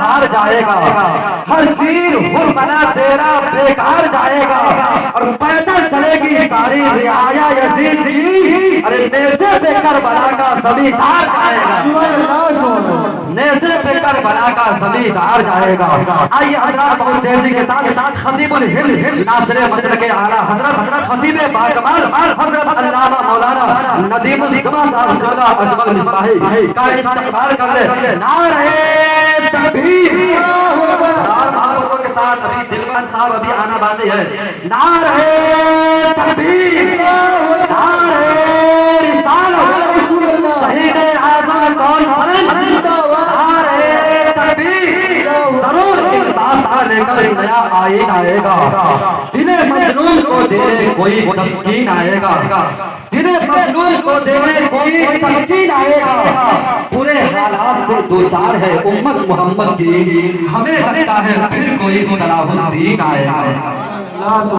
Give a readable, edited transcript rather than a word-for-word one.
ہار جائے گا، ہر تیر حرمنا تیرا بیکار جائے گا، اور پیدل چلے گی ساری رعایا یزید کی، ارے نیزے پہ کربلا کا زمیندار جائے گا، نیزے پہ کربلا کا زمیندار جائے گا۔ آئیے حضرات بہت تیزی کے ساتھ خطیب الہند ناصر مسلک اعلیٰ حضرت خطیب باکمال حضرت علامہ مولانا ندیم السما صاحب قبلہ اجمل مصباحی کا استقبال کر لے۔ نعرہ تکبیر، سرار محبتوں کے ساتھ ابھی دلوان صاحب ابھی آنا باقی ہے۔ نعرہ تکبیر، نعرہ رسالت، شہید اعظم کانفرنس، نعرہ تکبیر، ضرور ایک ساتھ لے کر نیا آئین آئے گا، دل مظلوم کو دینے کوئی تسکین آئے گا، دل مظلوم کو دینے کوئی تسکین آئے گا۔ پورے حالات سے دوچار ہے امت محمد کی، ہمیں لگتا ہے پھر کوئی صلاح الدین آئے گا۔